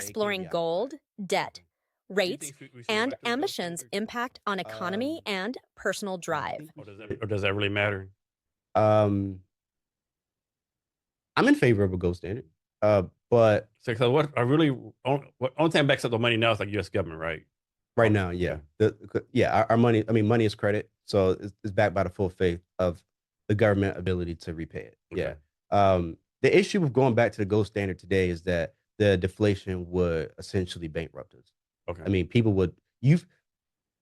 exploring gold, debt, rates, We should go and back to the gold emissions' standard? impact on economy Um, and personal I drive. think or does that really matter? Um, I'm in favor of a gold standard. But So, 'cause what I really what only thing backs up the money now is like U.S. government, right? right Or now, yeah, yeah, our money. I mean, money is credit, so it's backed by the full faith of the government ability to repay it. okay, Yeah. The issue with going back to the gold standard today is that the deflation would essentially bankrupt us. okay, I mean, people would you've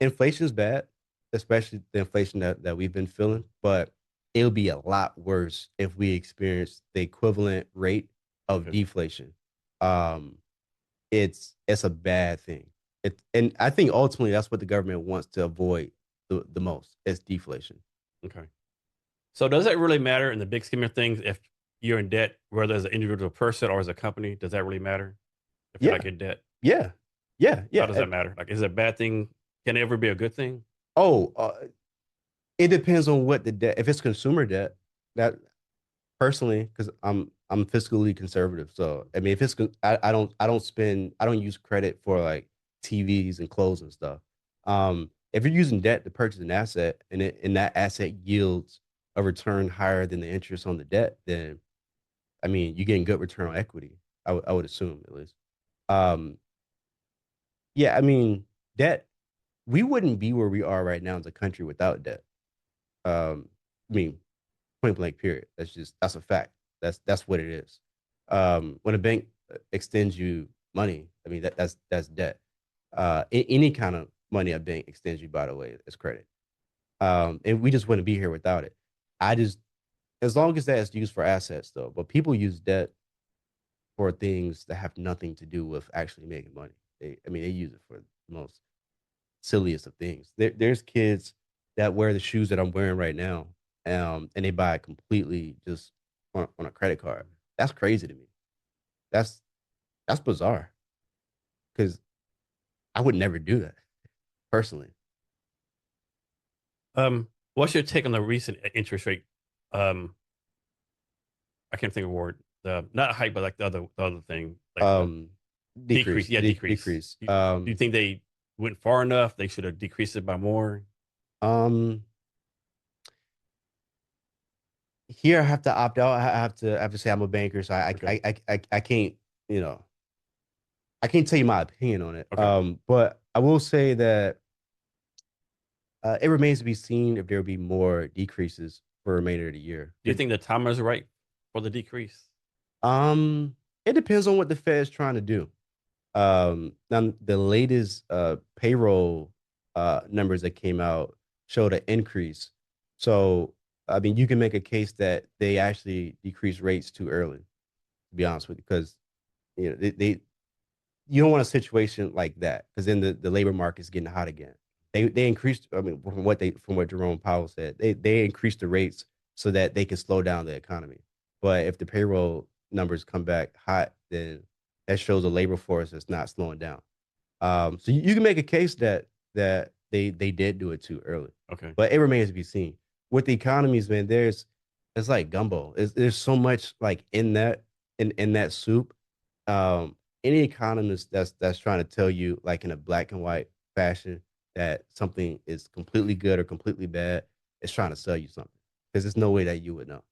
inflation is bad, especially the inflation that we've been feeling, but it'll be a lot worse if we experience the equivalent rate of okay. deflation. Um, it's a bad thing. And I think ultimately that's what the government wants to avoid the most is deflation. Okay. So does it really matter in the big scheme of things if you're in debt, whether as an individual person or as a company? Does that really matter if you're Yeah, like in debt? yeah, yeah, How yeah. does that matter? Like, is it a bad thing? Can it ever be a good thing? Oh, it depends on what the debt. If it's consumer debt, that personally, because I'm fiscally conservative, so I mean, if it's I don't use credit for like TVs and clothes and stuff. If you're using debt to purchase an asset and that asset yields a return higher than the interest on the debt, then I mean, you're getting good return on equity. I would assume at least. Um, yeah, I mean, debt. We wouldn't be where we are right now as a country without debt. I mean, point blank. Period. That's a fact. That's what it is. When a bank extends you money, I mean that's debt. Any kind of money a bank extends you, by the way, is credit. And we just wouldn't be here without it. I just as long as that's used for assets, though. But people use debt for things that have nothing to do with actually making money. I mean, they use it for the most silliest of things. There's kids that wear the shoes that I'm wearing right now, and they buy it completely just on a credit card. That's crazy to me. That's that's bizarre because I would never do that personally. What's your take on the recent interest rate? Um, I can't think of a word. The not hike, but like the other thing, like the Um, decrease. Yeah, decrease. decrease. Do you think they went far enough? They should have decreased it by more. Um, Here I have to opt out. I have to say I'm a banker, so Okay. I can't you know I can't tell you my opinion on it. Okay. But I will say that it remains to be seen if there will be more decreases for the remainder of the year. Do you think the time is right for the decrease? Um, it depends on what the Fed is trying to do. Now the latest payroll numbers that came out showed an increase. So I mean, you can make a case that they actually decreased rates too early. To be honest with you, because they you don't want a situation like that because then the labor market is getting hot again. They increased. I mean, from what Jerome Powell said, they increased the rates so that they can slow down the economy. But if the payroll numbers come back hot, then that shows a labor force that's not slowing down. So you can make a case that they did do it too early, Okay. but it remains to be seen. With the economies, man, it's like gumbo. There's so much like in that soup. Any economist that's trying to tell you like in a black and white fashion that something is completely good or completely bad is trying to sell you something because there's no way that you would know.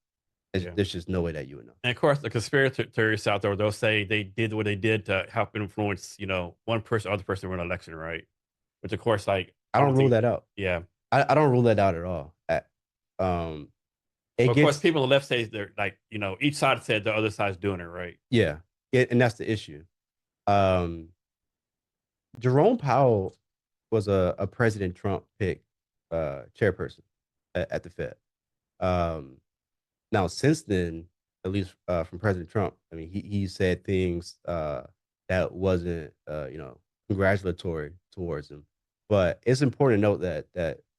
Yeah. There's just no way that you would know. And of course, the conspiracy theorists out there, they'll say they did what they did to help influence, one person, other person win an election, right? Which, of course, like I I don't don't rule think, that out. yeah. I don't rule that out at all. Um, it But of course, gets people on the left say they're like, each side said the other side's doing it right. yeah, and that's the issue. Um, Jerome Powell was a President Trump pick chairperson at the Fed. Um, Now, since then, at least from President Trump, I mean, he said things that wasn't congratulatory towards him. But it's important to note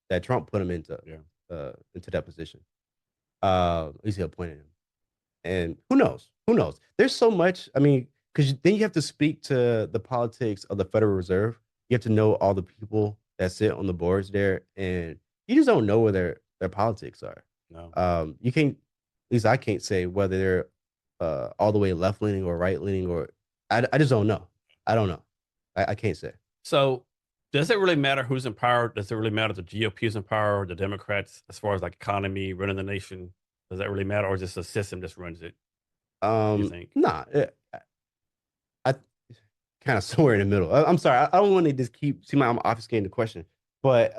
that Trump put him Yeah. into that position. At least he appointed him. And who knows? Who knows? There's so much. I mean, because then you have to speak to the politics of the Federal Reserve. You have to know all the people that sit on the boards there, and you just don't know where their politics are. No. You can't. At least I can't say whether they're all the way left leaning or right leaning, or I just don't know. I don't know. I can't say. So does it really matter who's in power? Does it really matter the GOP is in power or the Democrats as far as like economy, running the nation? Does that really matter, or is this a system just runs it? You think? Nah, I kind of somewhere in the middle. I'm sorry. I don't want to just keep seem like I'm obfuscating the question, but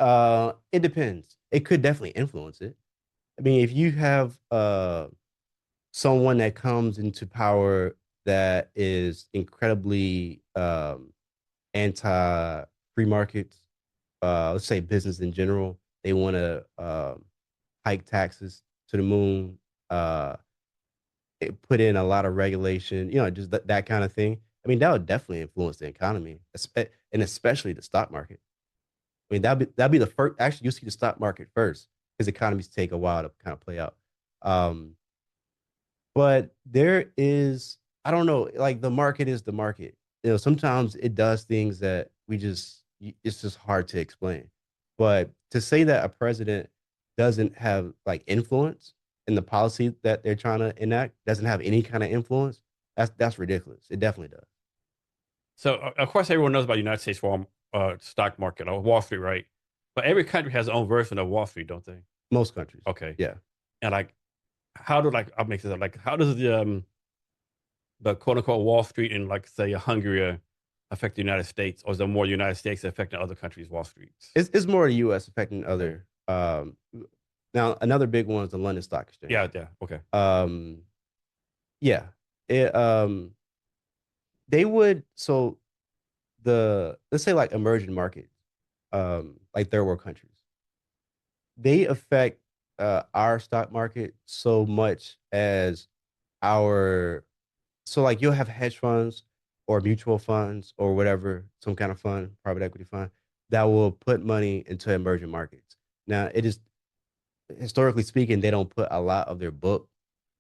it depends. It could definitely influence it. I mean, if you have someone that comes into power that is incredibly anti free markets, let's say business in general, they want to hike taxes to the moon, uh, put in a lot of regulation, just that kind of thing. I mean, that would definitely influence the economy, and especially the stock market. I mean, that'd be the first. Actually, you'll see the stock market first because economies take a while to kind of play out. Um, but there is, I don't know, like the market is the market. Sometimes it does things that it's just hard to explain. But to say that a president doesn't have like influence in the policy that they're trying to enact, doesn't have any kind of influence, that's ridiculous. It definitely does. So of course everyone knows about the United States stock market or Wall Street, right? But every country has their own version of Wall Street, don't they? Most countries. Okay. Yeah. And like, how do like I'll make this up. Like, how does the quote unquote Wall Street in like say Hungary affect the United States, or is it more the United States affecting other countries' Wall Streets? It's more the US affecting other now another big one is the London Stock Exchange. Yeah, yeah, okay. Yeah. It they would so the let's say like emerging markets, like third world countries, they affect our stock market so much as our so like you'll have hedge funds or mutual funds or whatever, some kind of fund, private equity fund that will put money into emerging markets. Now it is historically speaking, they don't put a lot of their book,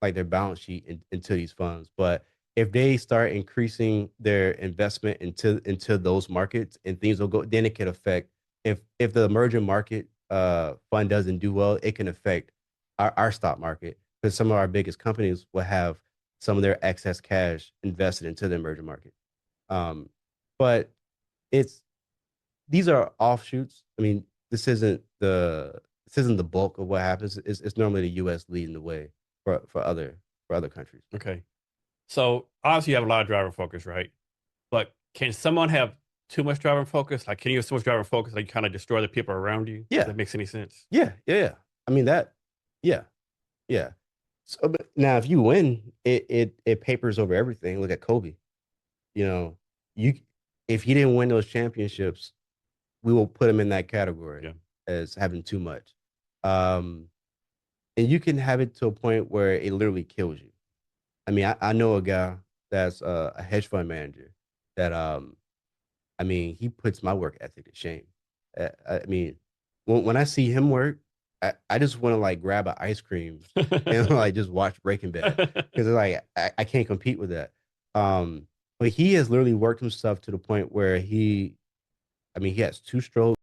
like their balance sheet, into these funds. But if they start increasing their investment into those markets, and things will go, then it can affect if the emerging market fund doesn't do well, it can affect our stock market because some of our biggest companies will have some of their excess cash invested into the emerging market. Um, but it's these are offshoots. I mean, this isn't the bulk of what happens. It's normally the U.S. leading the way for other countries. Okay. So obviously you have a lot of driver focus, right? But can someone have too much driver focus? Like, can you have so much driver focus like you kind of destroy the people around you? Yeah. If that makes any sense. Yeah. I mean that. Yeah, yeah. So but now, if you win, it papers over everything. Look at Kobe. You know, you if he didn't win those championships, we will put him in that category Yeah. as having too much. Um, and you can have it to a point where it literally kills you. I mean, I know a guy that's a hedge fund manager that I mean, he puts my work ethic to shame. I mean, when I see him work, I just want to like grab an ice cream and like just watch Breaking Bad because like I can't compete with that. But he has literally worked himself to the point where I mean, he has two strokes.